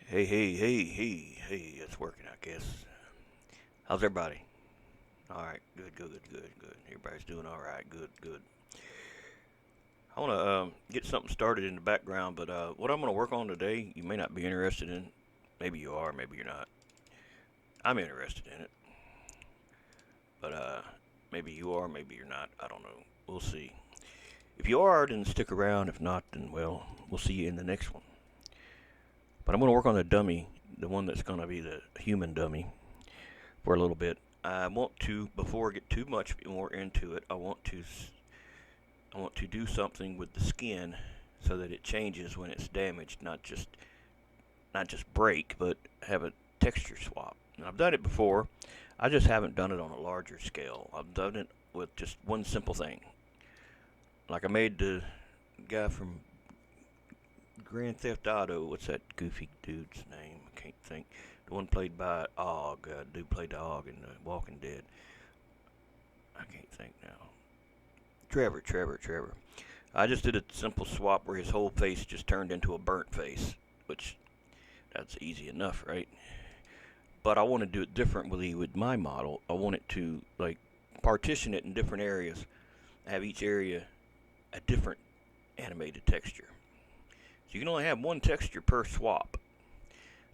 Hey, it's working, I guess. How's everybody? Alright, good. Everybody's doing alright, good. I want to get something started in the background, but what I'm going to work on today, you may not be interested in. Maybe you are, maybe you're not. I'm interested in it, but maybe you are, maybe you're not. I don't know. We'll see. If you are, then stick around. If not, then, well, we'll see you in the next one. But I'm going to work on the dummy, the one that's going to be the human dummy, for a little bit. I want to, before I get too much more into it, I want to do something with the skin so that it changes when it's damaged, not just break, but have a texture swap. And I've done it before. I just haven't done it on a larger scale. I've done it with just one simple thing. Like I made the guy from Grand Theft Auto. What's that goofy dude's name? I can't think. The one played by Og. Dude played the Og in The Walking Dead. I can't think now. Trevor. I just did a simple swap where his whole face just turned into a burnt face, which that's easy enough, right? But I want to do it differently with my model. I want it to like partition it in different areas, have each area a different animated texture. So you can only have one texture per swap.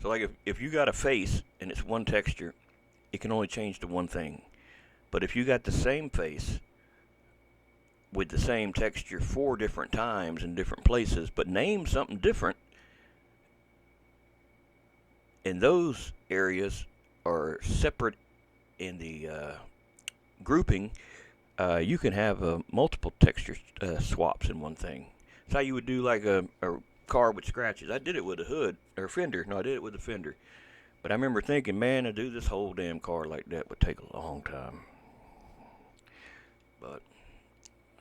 So like if you got a face and it's one texture, it can only change to one thing. But if you got the same face with the same texture 4 different times in different places, but name something different, and those areas are separate in the grouping, you can have multiple texture swaps in one thing. It's how you would do like a car with scratches. I did it with a hood or fender. No, I did it with a fender. But I remember thinking, man, to do this whole damn car like that would take a long time. But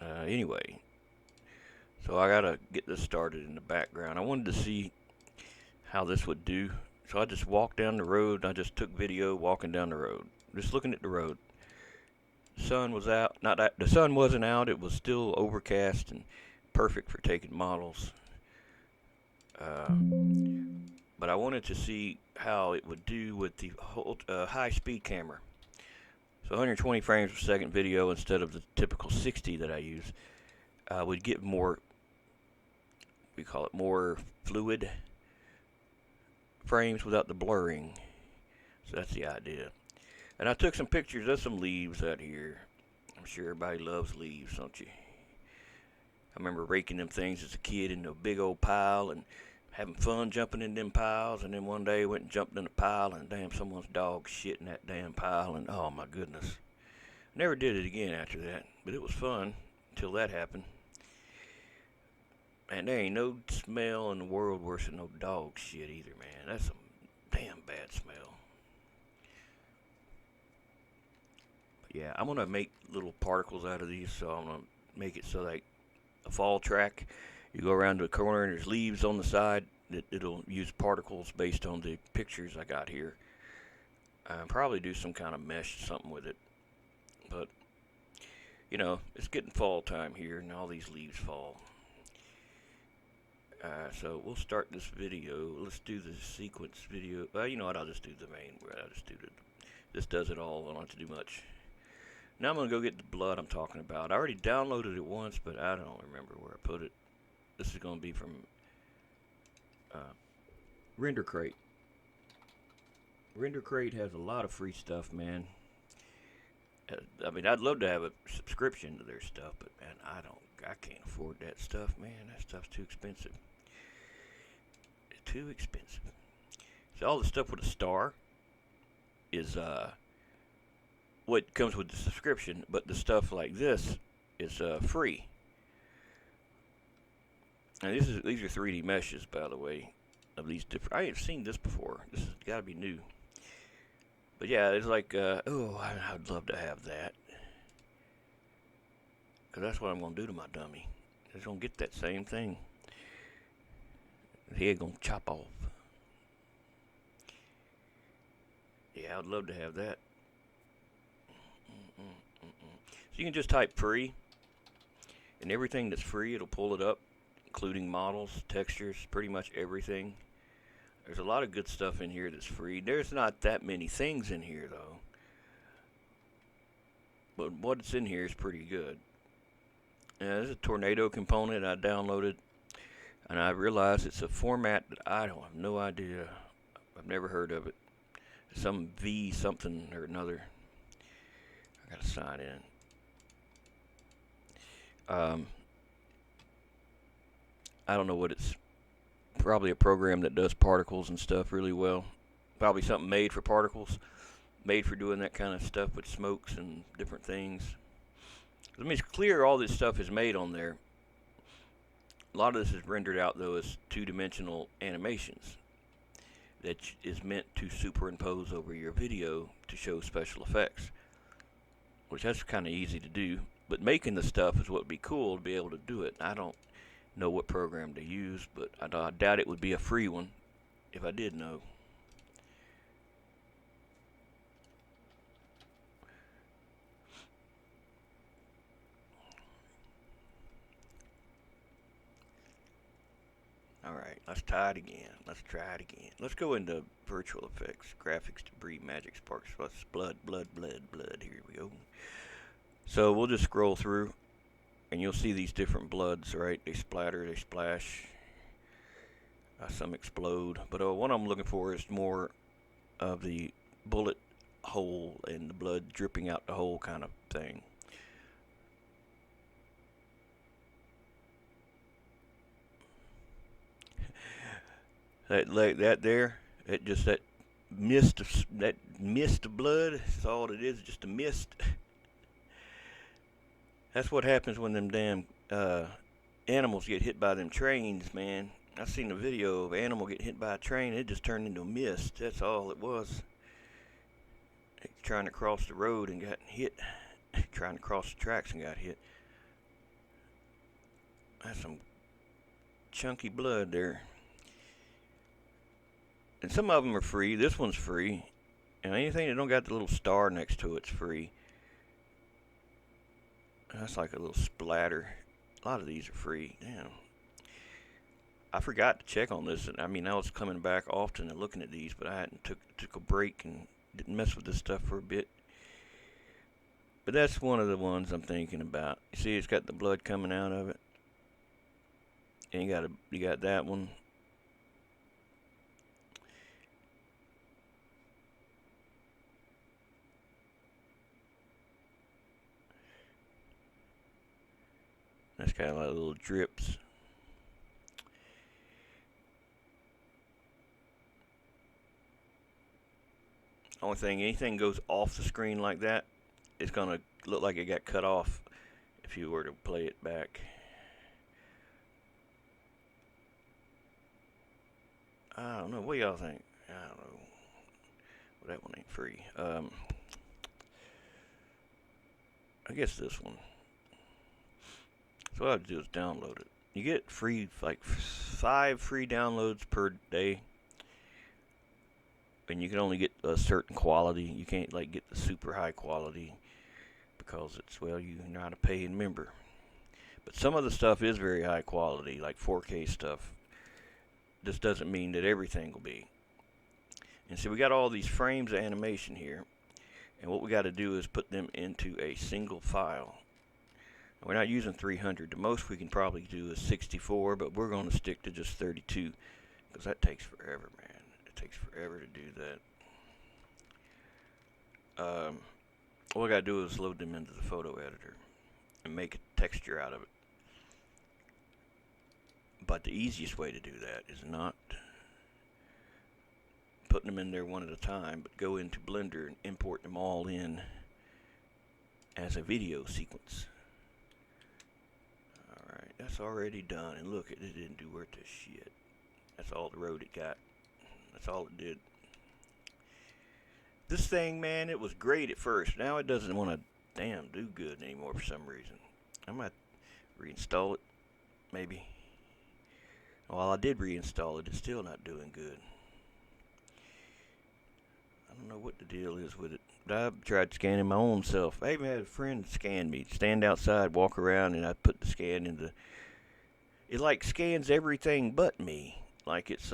anyway, so I gotta get this started in the background. I wanted to see how this would do. So I just walked down the road. I just took video walking down the road, just looking at the road. The sun was out. Not that the sun wasn't out. It was still overcast and perfect for taking models. Uh, but I wanted to see how it would do with the whole, high-speed camera. So 120 frames per second video instead of the typical 60 that I use would get more, we call it more fluid frames without the blurring. So that's the idea. And I took some pictures of some leaves out here. I'm sure everybody loves leaves, don't you? I remember raking them things as a kid in a big old pile and having fun jumping in them piles. And then one day I went and jumped in a pile and damn, someone's dog shit in that damn pile. And oh my goodness. Never did it again after that. But it was fun until that happened. And there ain't no smell in the world worse than no dog shit either, man. That's some damn bad smell. But yeah, I'm gonna make little particles out of these, so I'm gonna make it so like a fall track. You go around to the corner and there's leaves on the side. It'll use particles based on the pictures I got here. Probably do some kind of mesh something with it. But you know, it's getting fall time here, and all these leaves fall. So we'll start this video. Let's do the sequence video. Well, you know what? I'll just do the main. I'll just do this does it all. I don't have to do much. Now I'm gonna go get the blood I'm talking about. I already downloaded it once, but I don't remember where I put it. This is gonna be from Render Crate. Render Crate has a lot of free stuff, man. I mean, I'd love to have a subscription to their stuff, but man, I can't afford that stuff, man. That stuff's too expensive. It's too expensive. So all the stuff with a star is what comes with the subscription, but the stuff like this is free. And these are 3D meshes, by the way, of these different. I ain't seen this before. This has got to be new. But yeah, it's like, I'd love to have that. Because that's what I'm going to do to my dummy. It's going to get that same thing. The head going to chop off. Yeah, I'd love to have that. So you can just type free. And everything that's free, it'll pull it up. Including models, textures, pretty much everything. There's a lot of good stuff in here that's free. There's not that many things in here though, but what's in here is pretty good. There's a tornado component I downloaded, and I realized it's a format that I don't have no idea. I've never heard of it. Some V something or another. I gotta sign in. I don't know what it's. Probably a program that does particles and stuff really well. Probably something made for particles, made for doing that kind of stuff with smokes and different things. I mean, it's clear all this stuff is made on there. A lot of this is rendered out though as two-dimensional animations that is meant to superimpose over your video to show special effects, which that's kind of easy to do. But making the stuff is what would be cool to be able to do it. I don't know what program to use, but I doubt it would be a free one if I did know. Alright, let's try it again. Let's go into virtual effects, graphics, debris, magic, sparks, blood. Here we go. So we'll just scroll through, and you'll see these different bloods, right? They splatter, they splash, some explode. But what I'm looking for is more of the bullet hole and the blood dripping out the hole kind of thing. That there, that mist of blood. That's all it is, just a mist. That's what happens when them damn animals get hit by them trains, man. I seen a video of an animal get hit by a train. It just turned into a mist. That's all it was. Trying to cross the road and got hit. Trying to cross the tracks and got hit. That's some chunky blood there. And some of them are free. This one's free. And anything that don't got the little star next to it's free. That's like a little splatter. A lot of these are free. Damn. I forgot to check on this. I mean, I was coming back often and looking at these, but I hadn't took a break and didn't mess with this stuff for a bit. But that's one of the ones I'm thinking about. You see, it's got the blood coming out of it. And you got that one. That's kind of like little drips. Only thing, anything goes off the screen like that, it's gonna look like it got cut off if you were to play it back. I don't know. What y'all think? I don't know. Well, that one ain't free. I guess this one. So what I have to do is download it. You get free, like 5 free downloads per day. And you can only get a certain quality. You can't like get the super high quality because it's, well, you're not a paying member. But some of the stuff is very high quality, like 4K stuff. This doesn't mean that everything will be. And so we got all these frames of animation here. And what we got to do is put them into a single file. We're not using 300. The most we can probably do is 64, but we're going to stick to just 32 because that takes forever, man. It takes forever to do that. All I got to do is load them into the photo editor and make a texture out of it. But the easiest way to do that is not putting them in there one at a time, but go into Blender and import them all in as a video sequence. Alright, that's already done, and look, it didn't do worth a shit. That's all the road it got. That's all it did. This thing, man, it was great at first. Now it doesn't want to damn do good anymore for some reason. I might reinstall it, maybe. Well, I did reinstall it. It's still not doing good. I don't know what the deal is with it. But I've tried scanning my own self. I even had a friend scan me. Stand outside, walk around, and I put the scan in the... It like scans everything but me. Like it's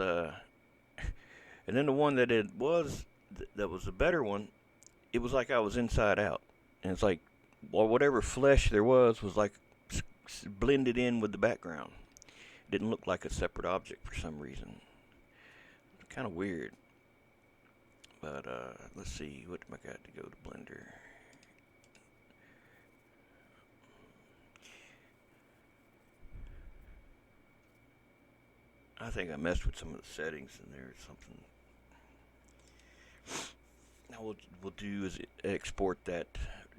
And then the one that that was the better one, it was like I was inside out. And it's like, well, whatever flesh there was like blended in with the background. It didn't look like a separate object for some reason. Kind of weird. But let's see, what do I got to go to Blender? I think I messed with some of the settings in there or something. Now what we'll do is export that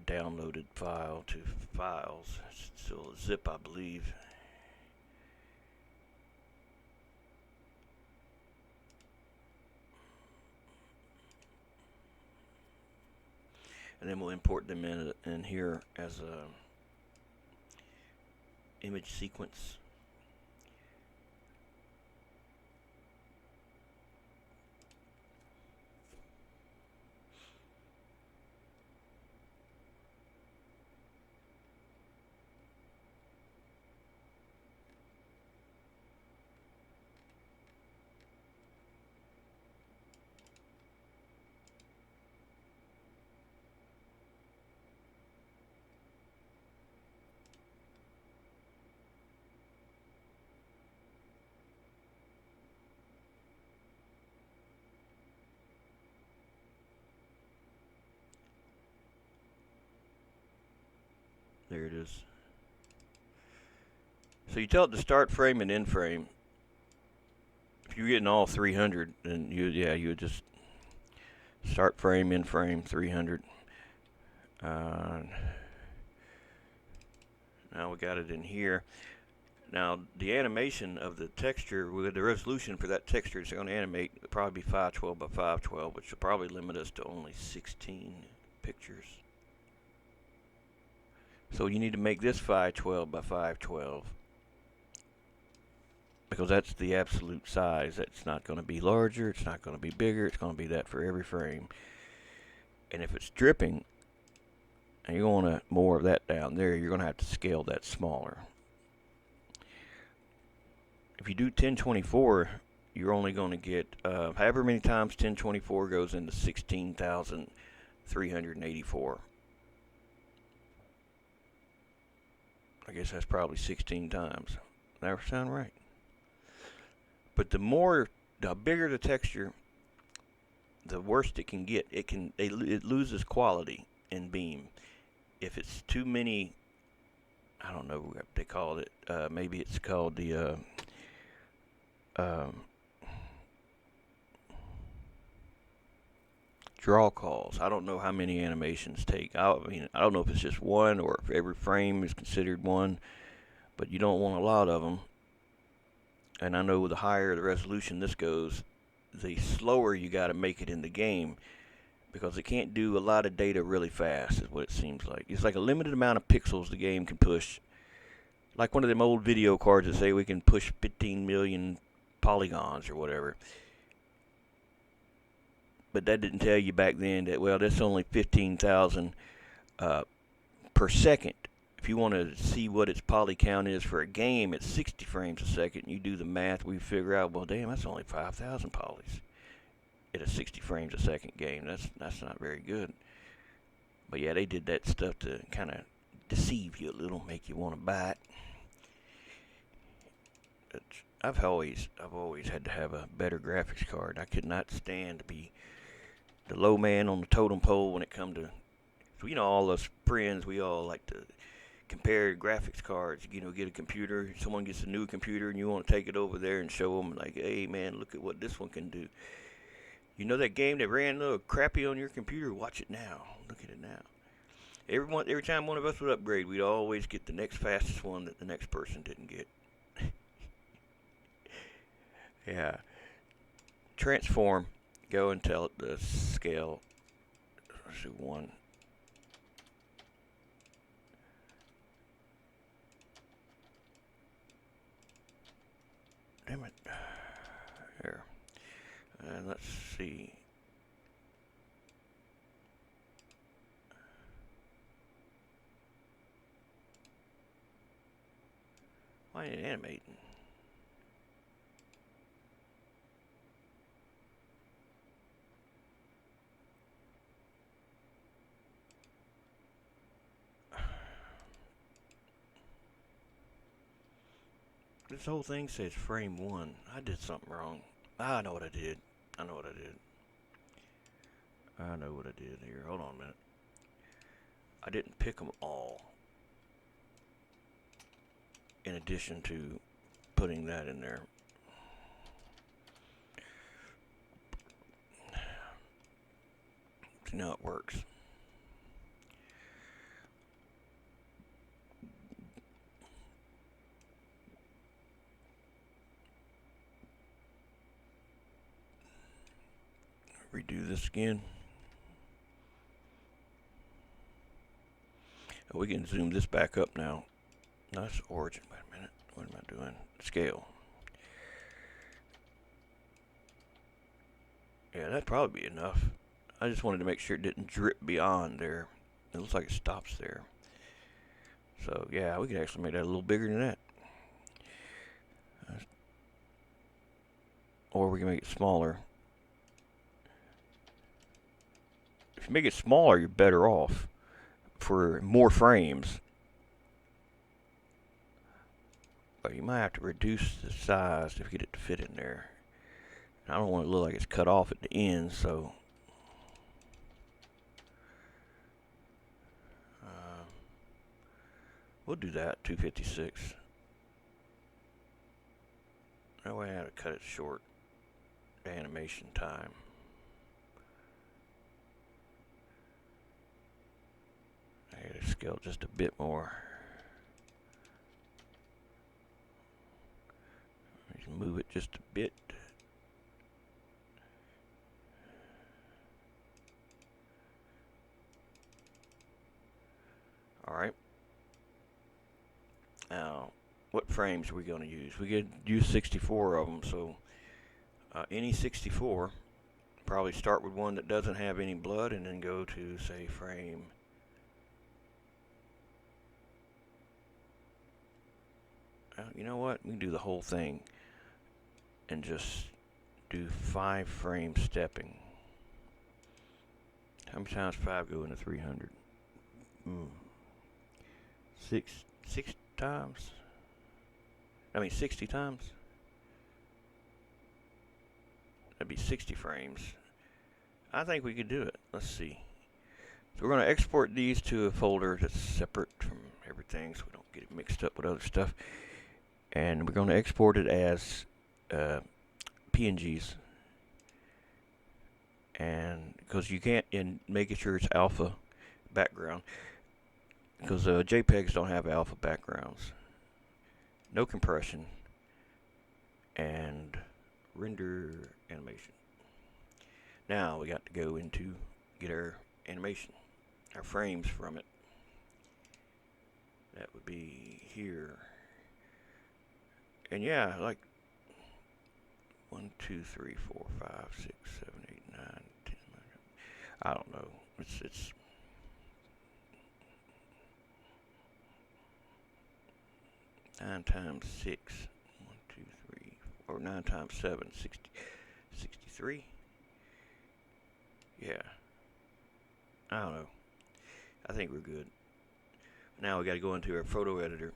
downloaded file to files. It's still a zip, I believe. And then we'll import them in here as a image sequence. There it is. So you tell it to start frame and end frame. If you're getting all 300, then you would just start frame, end frame, 300. Now we got it in here. Now the animation of the texture, with the resolution for that texture, it's going to animate probably 512 by 512, which will probably limit us to only 16 pictures. So you need to make this 512 by 512 because that's the absolute size. It's not going to be larger, it's not going to be bigger, it's going to be that for every frame. And if it's dripping and you want more of that down there, you're going to have to scale that smaller. If you do 1024, you're only going to get however many times 1024 goes into 16,384. I guess that's probably 16 times. That sound right. But the bigger the texture, the worse it can get. It loses quality in Beam. If it's too many, I don't know what they call it. Maybe it's called the draw calls. I don't know how many animations take. I don't know if it's just one or if every frame is considered one, but you don't want a lot of them. And I know the higher the resolution this goes, the slower you got to make it in the game, because it can't do a lot of data really fast, is what it seems like. It's like a limited amount of pixels the game can push. Like one of them old video cards that say we can push 15 million polygons or whatever. But that didn't tell you back then that, well, that's only 15,000 per second. If you want to see what its poly count is for a game at 60 frames a second, you do the math, we figure out, well, damn, that's only 5,000 polys at a 60 frames a second game. That's not very good. But yeah, they did that stuff to kind of deceive you a little, make you want to buy it. I've always had to have a better graphics card. I could not stand to be the low man on the totem pole when it come to, so, all us friends, we all like to compare graphics cards. Get a computer, someone gets a new computer and you want to take it over there and show them, like, hey man, look at what this one can do. That game that ran a little crappy on your computer, watch it now, look at it now. Every time one of us would upgrade, we'd always get the next fastest one that the next person didn't get. Yeah. Transform, go and tell it to scale. Let's do 1. Damn it. Here. And let's see. Why ain't it animating? This whole thing says frame 1. I did something wrong. I know what I did. I know what I did. I know what I did here. Hold on a minute. I didn't pick them all. In addition to putting that in there. See how it works. Redo this again. We can zoom this back up now. That's origin. Wait a minute. What am I doing? Scale. Yeah, that'd probably be enough. I just wanted to make sure it didn't drip beyond there. It looks like it stops there. So yeah, we could actually make that a little bigger than that. Or we can make it smaller. If you make it smaller, you're better off for more frames. But you might have to reduce the size to get it to fit in there. I don't want it to look like it's cut off at the end, so we'll do that, 256. That way I have to cut it short. The animation time. I gotta scale just a bit more. Move it just a bit. Alright. Now, what frames are we going to use? We could use 64 of them, so any 64. Probably start with one that doesn't have any blood and then go to, say, frame. You know what? We can do the whole thing and just do 5 frame stepping. How many times 5 go into 300? 6 times? I mean 60 times? That'd be 60 frames. I think we could do it. Let's see. So we're going to export these to a folder that's separate from everything so we don't get it mixed up with other stuff. And we're going to export it as PNGs. And because you can't, and making sure it's alpha background, because JPEGs don't have alpha backgrounds. No compression. And render animation. Now we got to go into get our animation, our frames from it. That would be here. And yeah, like 1, 2, 3, 4, 5, 6, 7, 8, 9, 10. I don't know. It's 9 times 6. 1, 2, 3, or 9 times 7, 63. Yeah. I don't know. I think we're good. Now we got to go into our photo editor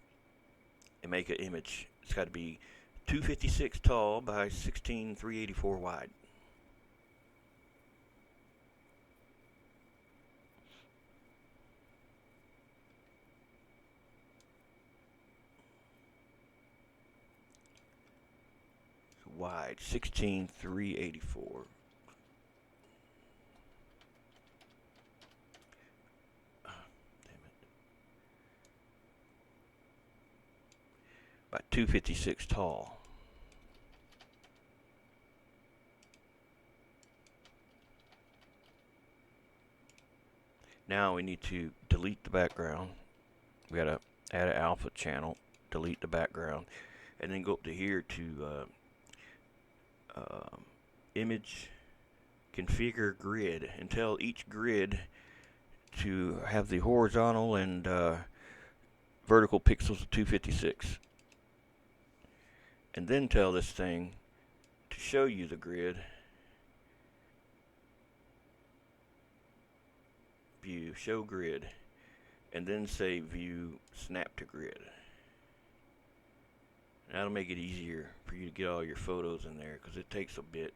and make an image. It's got to be 256 tall by 16 384 wide. Wide 16 384. By 256 tall. Now we need to delete the background. We gotta add an alpha channel, delete the background, and then go up to here to image, configure grid, and tell each grid to have the horizontal and vertical pixels of 256. And then tell this thing to show you the grid. View, show grid, and then say view snap to grid. That'll make it easier for you to get all your photos in there because it takes a bit.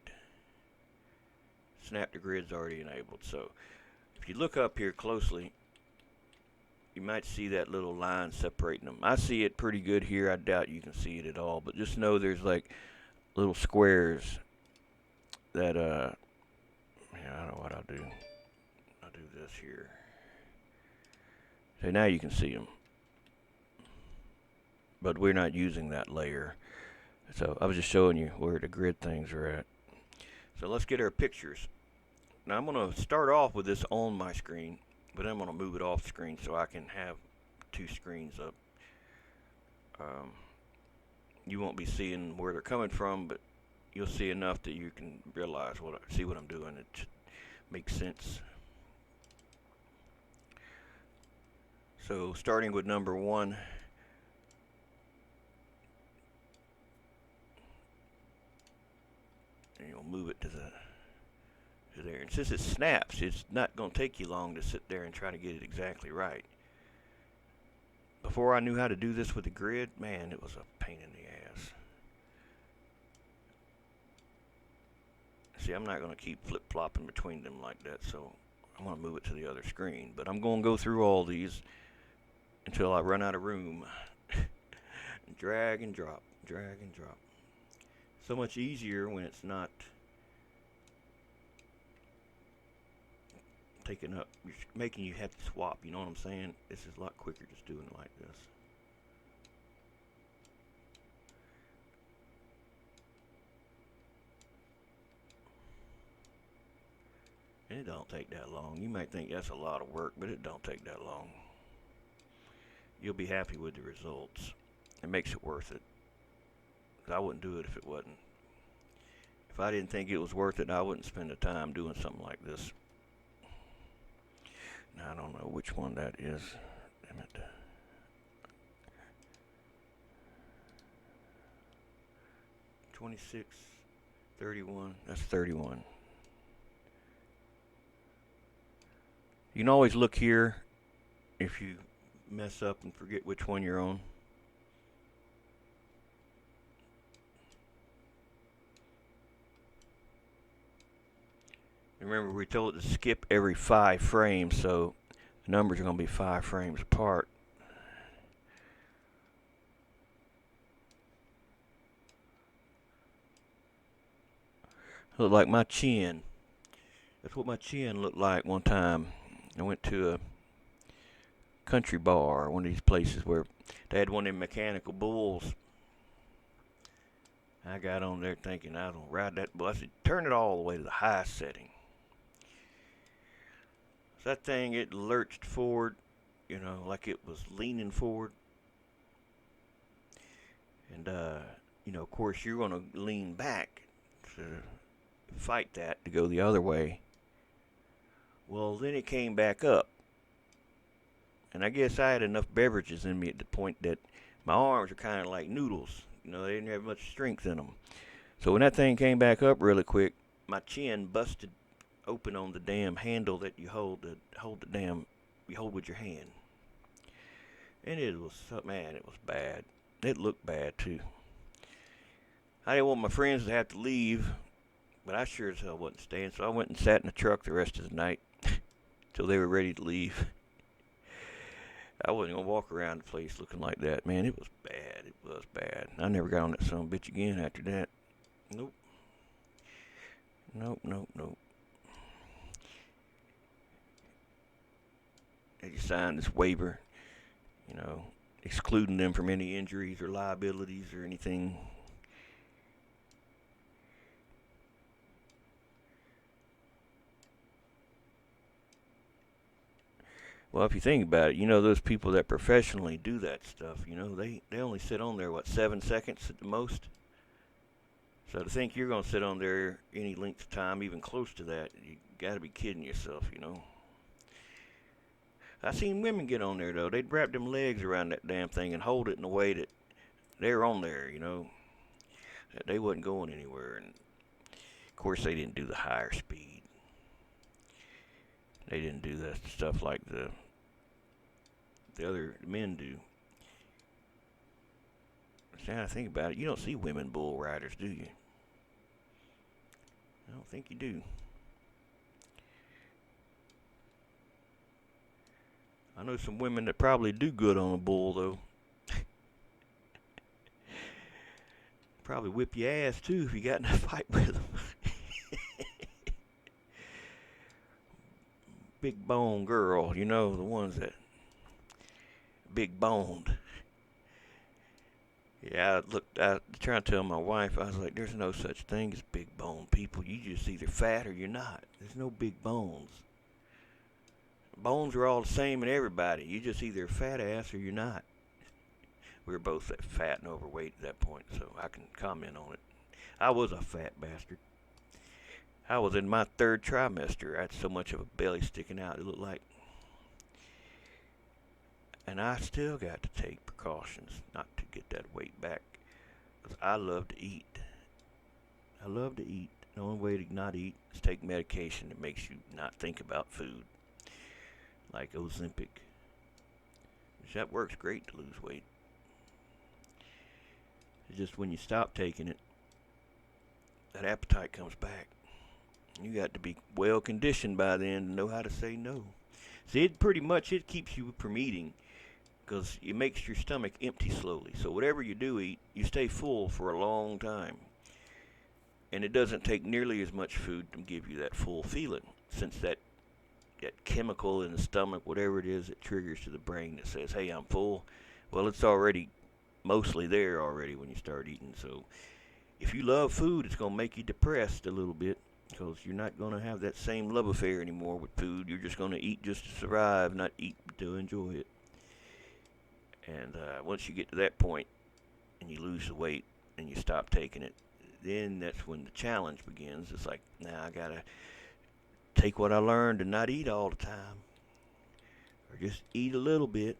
Snap to grid's already enabled. So if you look up here closely, you might see that little line separating them. I see it pretty good here. I doubt you can see it at all, but just know there's like little squares that yeah, I don't know what I'll do. I'll do this here. So now you can see them, but we're not using that layer. So I was just showing you where the grid things are at. So let's get our pictures. Now I'm going to start off with this on my screen, but I'm going to move it off screen so I can have two screens up. You won't be seeing where they're coming from, but you'll see enough that you can realize see what I'm doing. It makes sense. So starting with number 1, and you'll move it to there. And since it snaps, it's not going to take you long to sit there and try to get it exactly right. Before I knew how to do this with the grid, man, it was a pain in the ass. See, I'm not going to keep flip-flopping between them like that, so I'm going to move it to the other screen. But I'm going to go through all these until I run out of room. Drag and drop, drag and drop. So much easier when it's not taking up, making you have to swap, you know what I'm saying? This is a lot quicker just doing it like this. And it don't take that long. You might think that's a lot of work, but it don't take that long. You'll be happy with the results. It makes it worth it. I wouldn't do it if it wasn't. If I didn't think it was worth it, I wouldn't spend the time doing something like this. Now, I don't know which one that is. Damn it. $26, $31. That's 31. You can always look here if you mess up and forget which one you're on. Remember, we told it to skip every 5 frames, so the numbers are going to be 5 frames apart. Look like my chin. That's what my chin looked like one time. I went to a country bar, one of these places where they had one of them mechanical bulls. I got on there thinking I was going to ride that bull. I said, turn it all the way to the highest setting. So that thing, it lurched forward, you know, like it was leaning forward. And, you know, of course, you're going to lean back to fight that to go the other way. Well, then it came back up. And I guess I had enough beverages in me at the point that my arms are kind of like noodles. You know, they didn't have much strength in them. So when that thing came back up really quick, my chin busted open on the damn handle that you hold with your hand. And it was, man, it was bad. It looked bad too. I didn't want my friends to have to leave, but I sure as hell wasn't staying, so I went and sat in the truck the rest of the night till they were ready to leave. I wasn't going to walk around the place looking like that. Man, it was bad. It was bad. I never got on that son of a bitch again after that. Nope. Nope, nope, nope. They just signed this waiver, you know, excluding them from any injuries or liabilities or anything. Well, if you think about it, you know, those people that professionally do that stuff, you know, they only sit on there, 7 seconds at the most? So to think you're going to sit on there any length of time, even close to that, you got to be kidding yourself, you know. I seen women get on there, though. They'd wrap them legs around that damn thing and hold it in a way that they're on there, you know. That they wasn't going anywhere. And, of course, they didn't do the higher speed. They didn't do that stuff like the other men do. See, I think about it, you don't see women bull riders, do you? I don't think you do. I know some women that probably do good on a bull, though. Probably whip your ass, too, if you got in a fight with them. Big bone girl, you know, the ones that big boned. Yeah, I trying to tell my wife, I was like, there's no such thing as big bone people. You just either fat or you're not. There's no big bones. Bones are all the same in everybody. You just either a fat ass or you're not. We were both fat and overweight at that point, so I can comment on it. I was a fat bastard. I was in my third trimester. I had so much of a belly sticking out, it looked like. And I still got to take precautions not to get that weight back. Because I love to eat. I love to eat. The only way to not eat is take medication that makes you not think about food. Like Ozempic. Which that works great to lose weight. It's just when you stop taking it, that appetite comes back. You got to be well conditioned by then to know how to say no. See, it keeps you from eating because it makes your stomach empty slowly. So whatever you do eat, you stay full for a long time. And it doesn't take nearly as much food to give you that full feeling, since that chemical in the stomach, whatever it is, it triggers to the brain that says, hey, I'm full. Well, it's already mostly there already when you start eating. So if you love food, it's going to make you depressed a little bit, because you're not going to have that same love affair anymore with food. You're just going to eat just to survive, not eat to enjoy it. And once you get to that point and you lose the weight and you stop taking it, then that's when the challenge begins. It's like, now I got to take what I learned and not eat all the time, or just eat a little bit.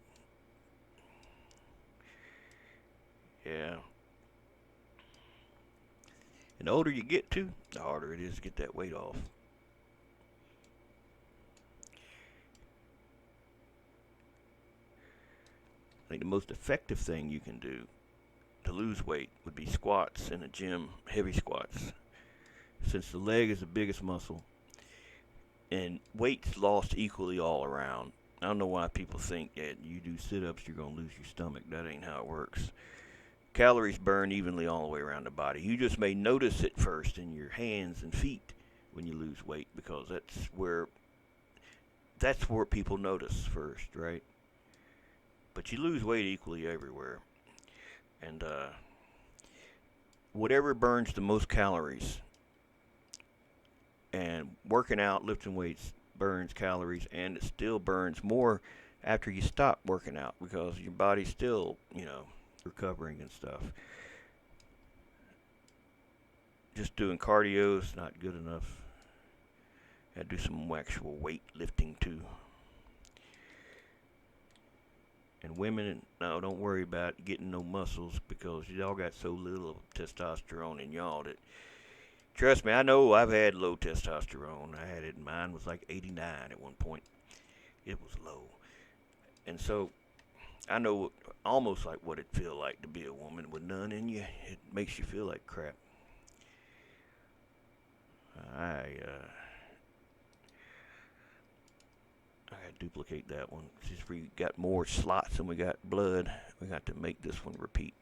Yeah. And the older you get to, the harder it is to get that weight off. I think the most effective thing you can do to lose weight would be squats in a gym, heavy squats. Since the leg is the biggest muscle, and weight's lost equally all around. I don't know why people think that you do sit-ups, you're going to lose your stomach. That ain't how it works. Calories burn evenly all the way around the body. You just may notice it first in your hands and feet when you lose weight, because that's where people notice first, right? But you lose weight equally everywhere. And whatever burns the most calories, and working out, lifting weights burns calories, and it still burns more after you stop working out, because your body's still, recovering and stuff. Just doing cardio is not good enough. Got to do some actual weight lifting too. And women, no, don't worry about getting no muscles, because y'all got so little testosterone in y'all that, trust me, I know I've had low testosterone. I had it, mine was like 89 at one point. It was low. And so I know almost like what it feel like to be a woman with none in you. It makes you feel like crap. I gotta duplicate that one. Since we got more slots than we got blood, we got to make this one repeat.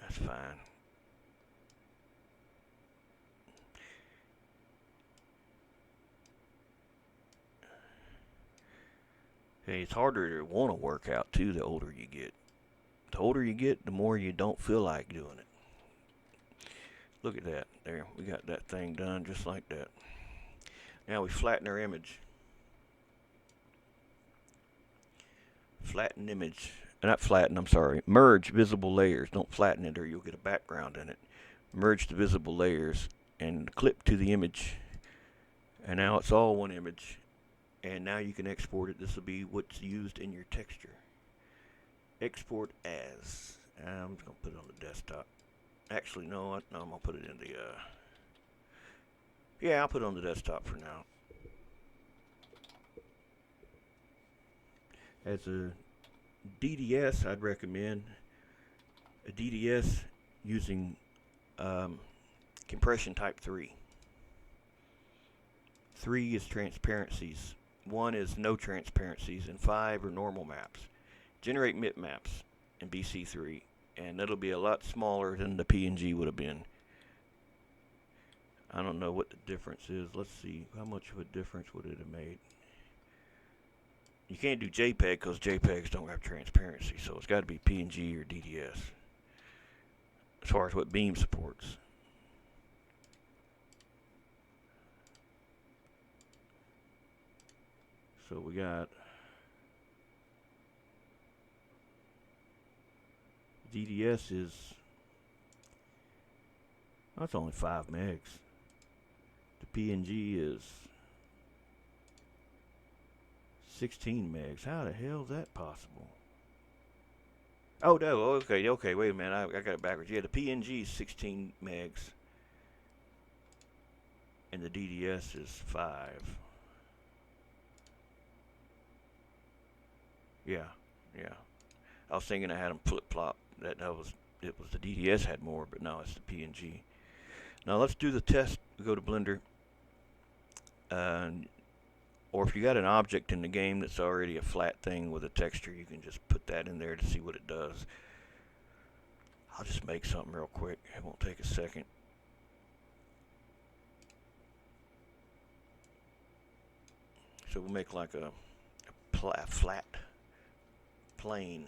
That's fine. Hey, it's harder to want to work out too the older you get. The older you get, the more you don't feel like doing it. Look at that. There, we got that thing done just like that. Now we flatten our image. Flatten image. Not flatten, I'm sorry. Merge visible layers. Don't flatten it or you'll get a background in it. Merge the visible layers and clip to the image. And now it's all one image. And now you can export it. This will be what's used in your texture. Export as. I'm just going to put it on the desktop. Actually, no, I'm going to put it in the... Yeah, I'll put it on the desktop for now. As a DDS, I'd recommend a DDS using compression type 3. 3 is transparencies, 1 is no transparencies, and 5 are normal maps. Generate mip maps in BC3, and it'll be a lot smaller than the PNG would have been. I don't know what the difference is. Let's see, how much of a difference would it have made? You can't do JPEG because JPEGs don't have transparency, so it's got to be PNG or DDS as far as what Beam supports. So we got DDS is, that's only 5 megs. The PNG is 16 megs. How the hell is that possible? Oh no, okay, wait a minute, I got it backwards. Yeah, the PNG is 16 megs and the DDS is 5. Yeah. I was thinking I had them flip-flop. It was the DDS had more, but now it's the PNG. Now let's do the test. We go to Blender, or if you got an object in the game that's already a flat thing with a texture, you can just put that in there to see what it does. I'll just make something real quick. It won't take a second. So we'll make like a flat plane,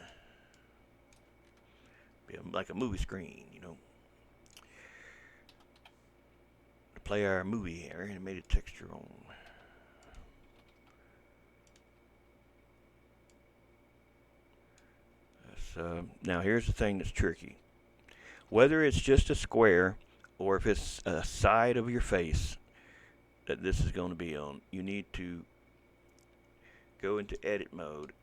like a movie screen, you know, to play our movie, our animated texture on. Now here's the thing that's tricky. Whether it's just a square or if it's a side of your face that this is going to be on, you need to go into edit mode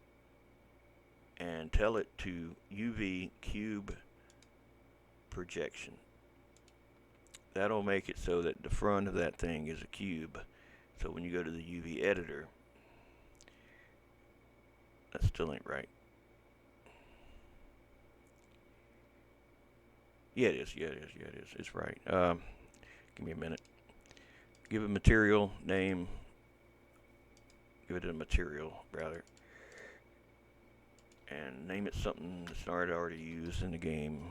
and tell it to UV cube projection. That'll make it so that the front of that thing is a cube. So when you go to the UV editor, that still ain't right. Yeah, it is. It's right. Give me a minute. Give it a material name. Give it a material, rather. And name it something that's already used in the game.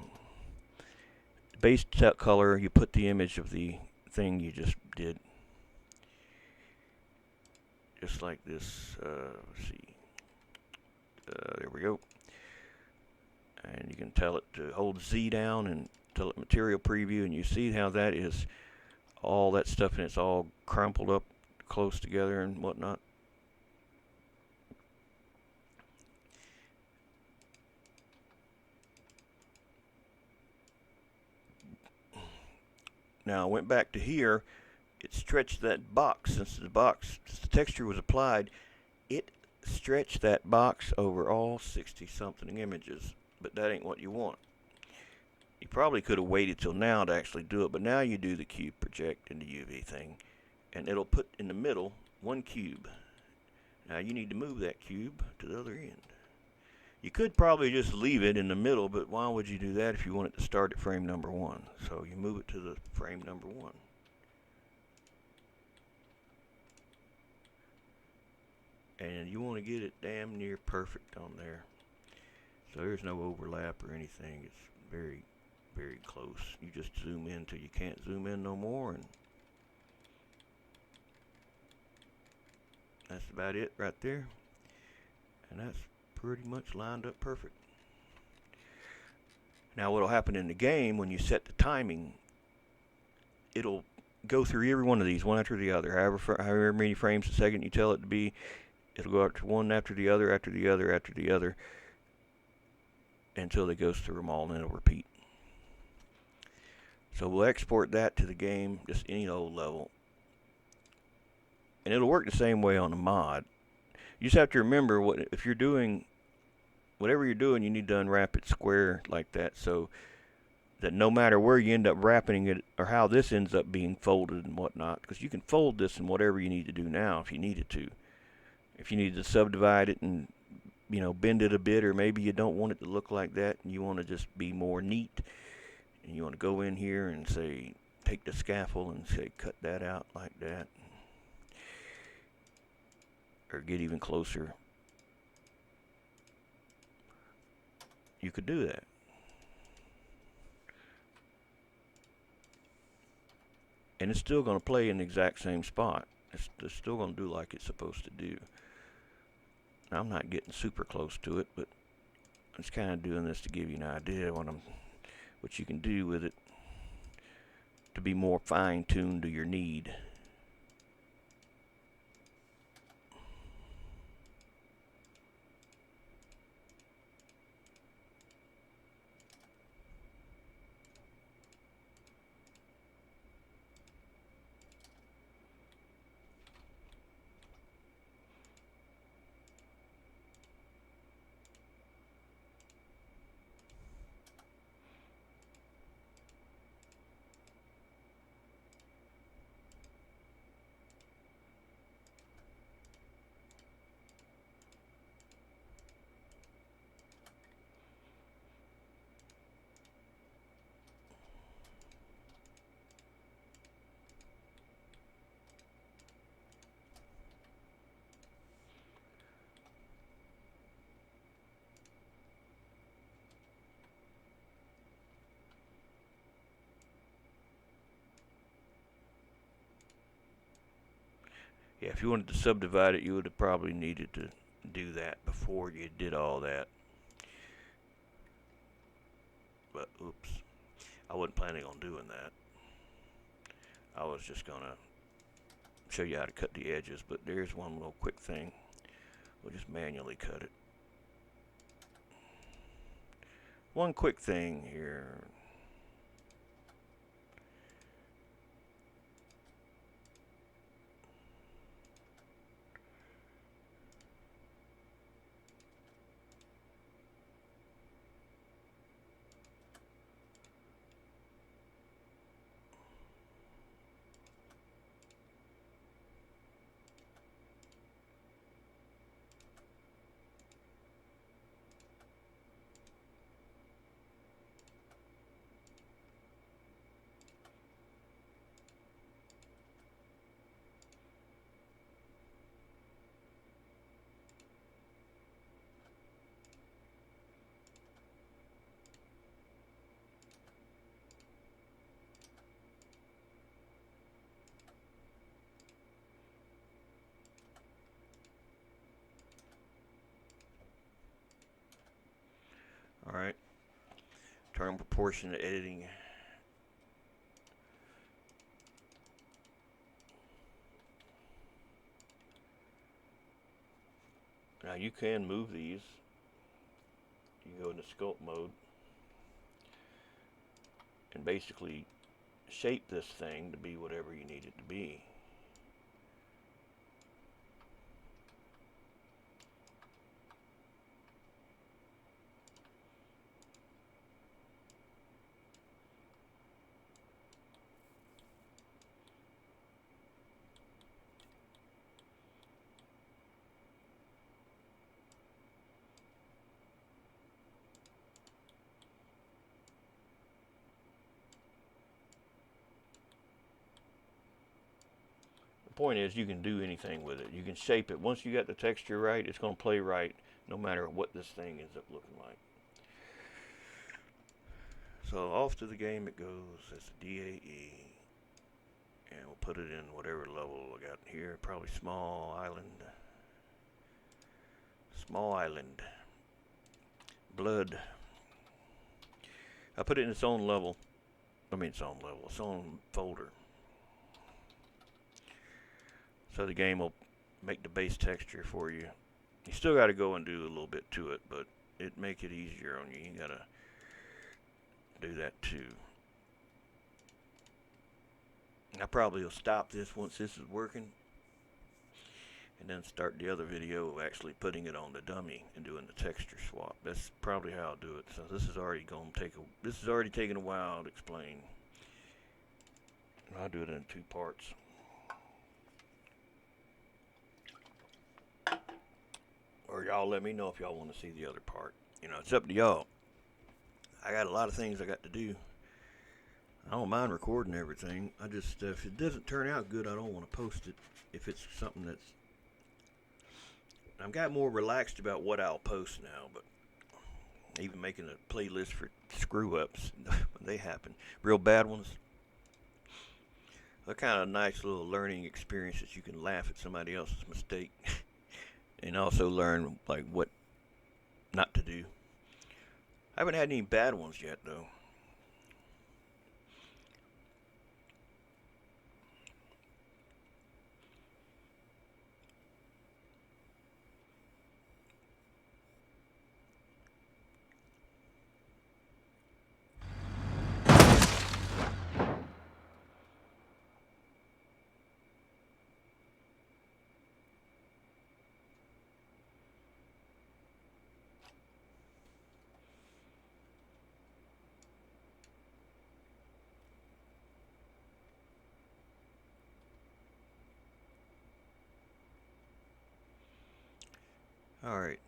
Base color, you put the image of the thing you just did. Just like this. Let's see. There we go. And you can tell it to hold Z down and tell it material preview, and you see how that is all that stuff, and it's all crumpled up close together and whatnot. Now I went back to here. It stretched that box. Since the texture was applied, it stretched that box over all 60 something images. But that ain't what you want. You probably could have waited till now to actually do it, but now you do the cube project and the UV thing, and it'll put in the middle one cube. Now you need to move that cube to the other end. You could probably just leave it in the middle, but why would you do that if you want it to start at frame number 1? So you move it to the frame number 1. And you want to get it damn near perfect on there. So there's no overlap or anything. It's very, very close. You just zoom in till you can't zoom in no more, and that's about it right there. And that's pretty much lined up perfect. Now what'll happen in the game when you set the timing, it'll go through every one of these one after the other. However many frames a second you tell it to be, it'll go up to one after the other, after the other, after the other, until it goes through them all, and then it'll repeat. So we'll export that to the game, just any old level, and it'll work the same way on the mod. You just have to remember, if you're doing whatever you're doing, you need to unwrap it square like that, so that no matter where you end up wrapping it or how this ends up being folded and whatnot, because you can fold this in whatever you need to do now if you needed to. If you needed to subdivide it and bend it a bit, or maybe you don't want it to look like that and you want to just be more neat, and you want to go in here and say, take the scaffold and say, cut that out like that, or get even closer. You could do that. And it's still going to play in the exact same spot. It's still going to do like it's supposed to do. Now, I'm not getting super close to it, but I'm just kind of doing this to give you an idea of what you can do with it to be more fine-tuned to your need. Yeah, if you wanted to subdivide it, you would have probably needed to do that before you did all that. But oops, I wasn't planning on doing that. I was just gonna show you how to cut the edges, but there's one little quick thing. We'll just manually cut it. One quick thing here. Alright, turn proportion to editing. Now you can move these. You go into sculpt mode and basically shape this thing to be whatever you need it to be. The point is, you can do anything with it. You can shape it. Once you got the texture right, it's going to play right no matter what this thing ends up looking like. So off to the game it goes. That's a DAE. And we'll put it in whatever level we got here. Probably small island. Small island. Blood. I put it in its own level. Its own folder. So the game will make the base texture for you. You still got to go and do a little bit to it, but it make it easier on you. You got to do that too. I probably will stop this once this is working, and then start the other video of actually putting it on the dummy and doing the texture swap. That's probably how I'll do it. So this is already taking a while to explain. I'll do it in 2 parts. Or Or y'all let me know if y'all want to see the other part. You know, it's up to y'all. I got a lot of things I got to do. I don't mind recording everything. I just, if it doesn't turn out good, I don't want to post it. If it's something that's, I've got more relaxed about what I'll post now, but even making a playlist for screw-ups when they happen. Real bad ones. A kind of nice little learning experience that you can laugh at somebody else's mistake and also learn like what not to do. I haven't had any bad ones yet though. All right.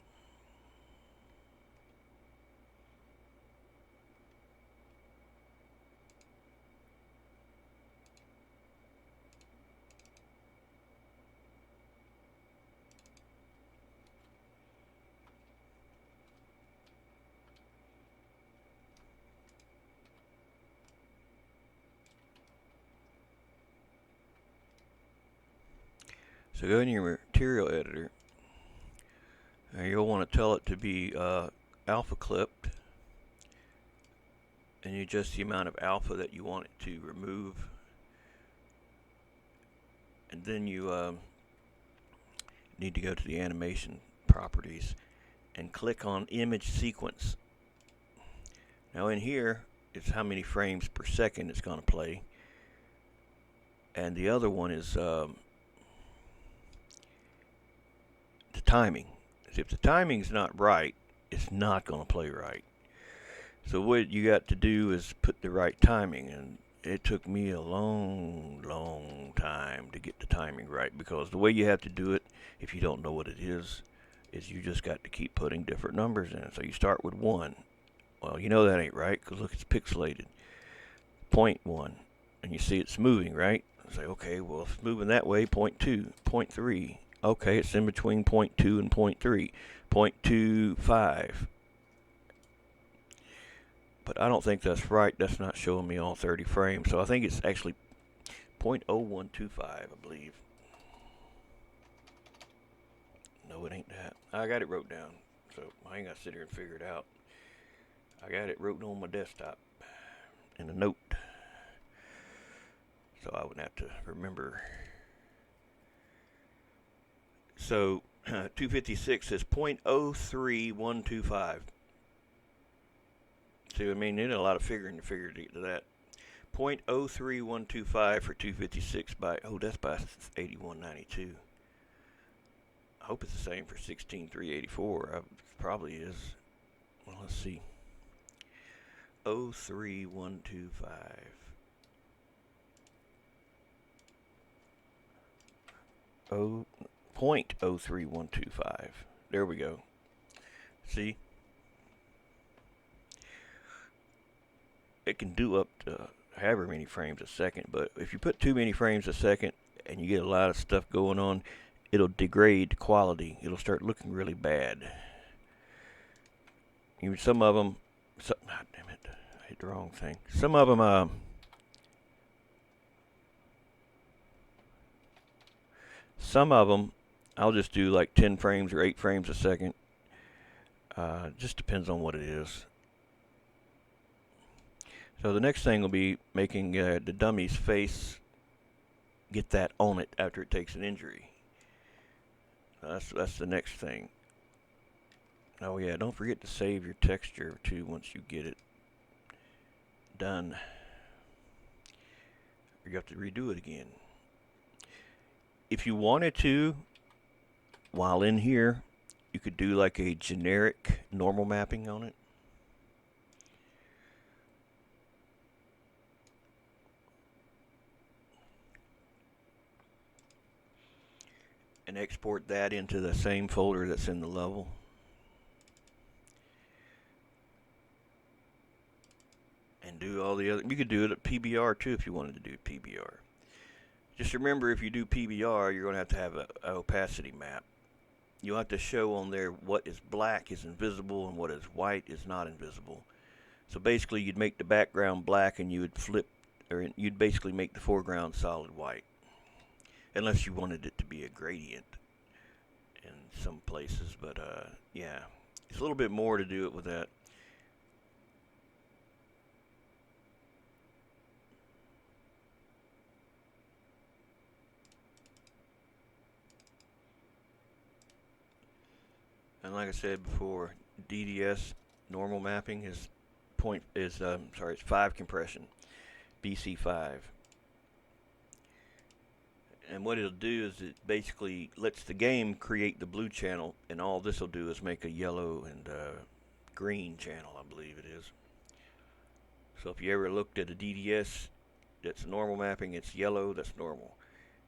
So go in your material editor. You'll want to tell it to be alpha clipped, and you adjust the amount of alpha that you want it to remove, and then you need to go to the animation properties and click on image sequence. Now in here it's how many frames per second it's going to play, and the other one is the timing. If the timing's not right, it's not going to play right. So what you got to do is put the right timing, and it took me a long time to get the timing right, because the way you have to do it, if you don't know what it is you just got to keep putting different numbers in. So you start with 1. Well, you know that ain't right, because look, it's pixelated. 0.1, and you see it's moving, right? I say, okay, well, if it's moving that way, 0.2, 0.3. Okay, it's in between 0.2 and 0.3, 0.25. But I don't think that's right. That's not showing me all 30 frames. So I think it's actually 0.0125, I believe. No, it ain't that. I got it wrote down, so I ain't got to sit here and figure it out. I got it wrote on my desktop in a note, so I wouldn't have to remember. So 256 is 0.03125. See what I mean? There's a lot of figuring to figure to get to that. 0.03125 for 256 by, oh, that's by 8192. I hope it's the same for 16384. It probably is. Well, let's see. 03125. 0.03125. There we go. See? It can do up to however many frames a second, but if you put too many frames a second and you get a lot of stuff going on, it'll degrade quality. It'll start looking really bad. Even some of them, damn it, I hit the wrong thing. Some of them, I'll just do like 10 frames or 8 frames a second. Just depends on what it is. So the next thing will be making the dummy's face, get that on it after it takes an injury. That's the next thing. Oh yeah, don't forget to save your texture too once you get it done. You have to redo it again. If you wanted to, while in here, you could do like a generic normal mapping on it. and export that into the same folder that's in the level. And do all the other, you could do it at PBR too if you wanted to do PBR. Just remember, if you do PBR, you're going to have an opacity map. You'll have to show on there what is black is invisible and what is white is not invisible. So basically you'd make the background black and you would flip, or you'd basically make the foreground solid white. Unless you wanted it to be a gradient in some places, but yeah, it's a little bit more to do it with that. And like I said before, DDS normal mapping is it's 5 compression, BC5. And what it'll do is it basically lets the game create the blue channel, and all this will do is make a yellow and green channel, I believe it is. So if you ever looked at a DDS that's normal mapping, it's yellow, that's normal.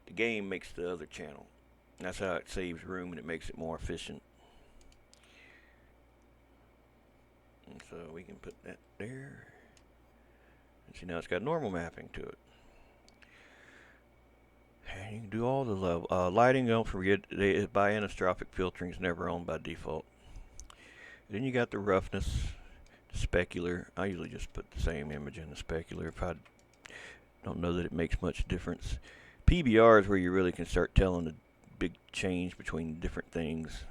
The game makes the other channel. And that's how it saves room and it makes it more efficient. And so we can put that there. And see, now it's got normal mapping to it. And you can do all the level. Lighting, don't forget, by anisotropic filtering is never on by default. Then you got the roughness, the specular. I usually just put the same image in the specular if I don't know that it makes much difference. PBR is where you really can start telling the big change between different things.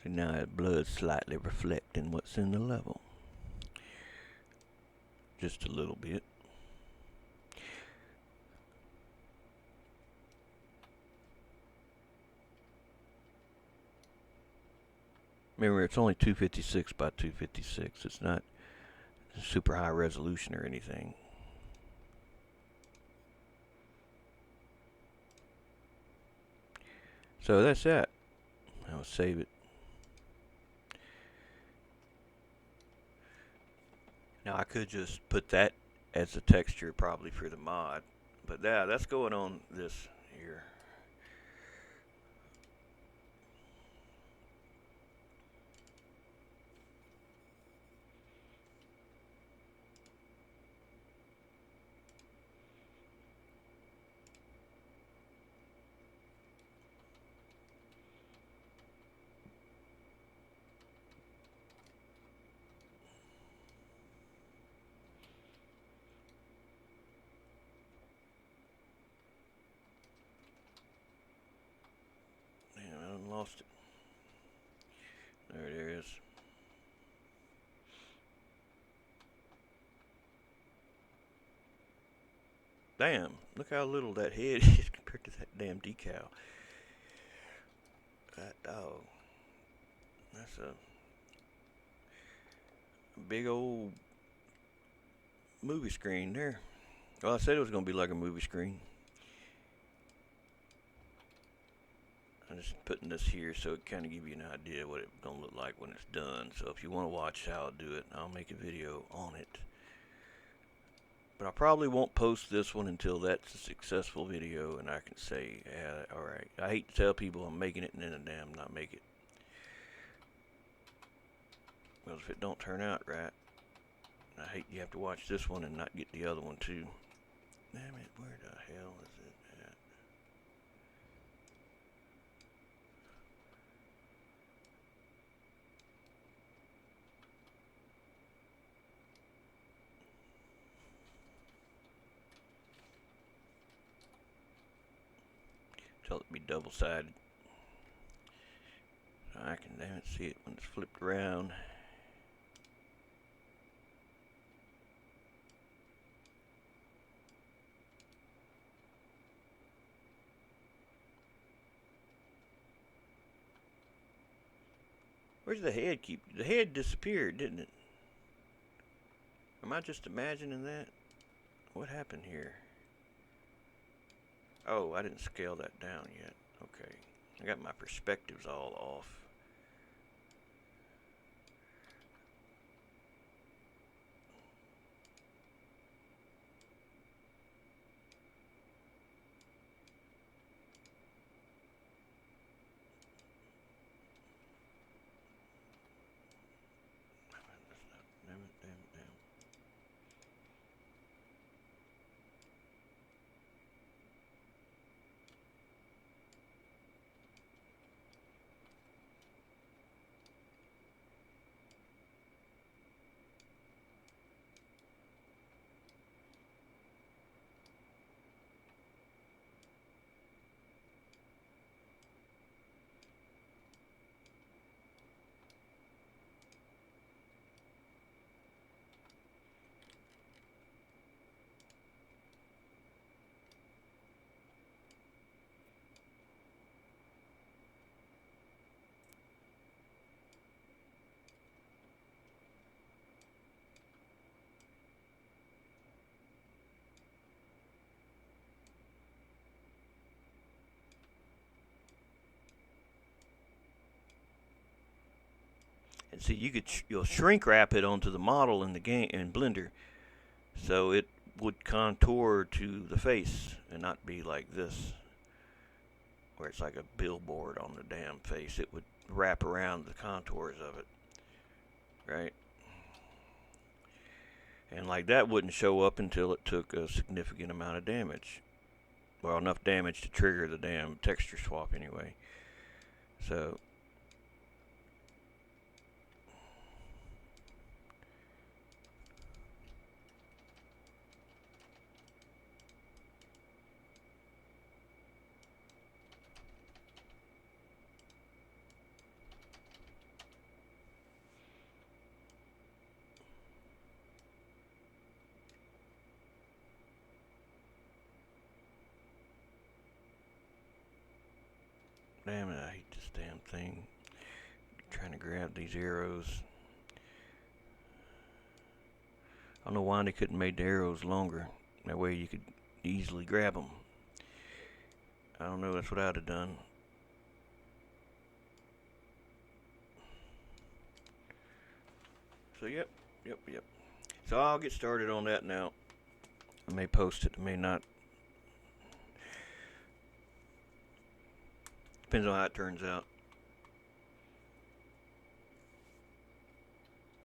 So now that blood's slightly reflecting what's in the level. Just a little bit. Remember, it's only 256 by 256. It's not super high resolution or anything. So that's that. I'll save it. Now I could just put that as a texture probably for the mod, but that's going on this here. Lost it. There it is. Damn, look how little that head is compared to that damn decal. That dog. That's a big old movie screen there. Well, I said it was going to be like a movie screen. I'm just putting this here so it kind of give you an idea what it's going to look like when it's done. So if you want to watch how I do it, I'll make a video on it. But I probably won't post this one until that's a successful video and I can say, yeah, alright. I hate to tell people I'm making it and then damn not make it. Well, if it don't turn out right, I hate you have to watch this one and not get the other one too. Damn it, where the hell is it at? Tell it to be double-sided. So I can damn it see it when it's flipped around. Where's the head keep? The head disappeared, didn't it? Am I just imagining that? What happened here? Oh, I didn't scale that down yet. Okay. I got my perspectives all off. Damn it, damn it, damn it. And see, you'll shrink wrap it onto the model in the game in Blender, so it would contour to the face and not be like this, where it's like a billboard on the damn face. It would wrap around the contours of it, right? And like that wouldn't show up until it took a significant amount of damage. Well, enough damage to trigger the damn texture swap anyway. So damn it, I hate this damn thing. Trying to grab these arrows. I don't know why they couldn't make the arrows longer. That way you could easily grab them. I don't know, that's what I'd have done. So yep. So I'll get started on that now. I may post it, I may not. Depends on how it turns out.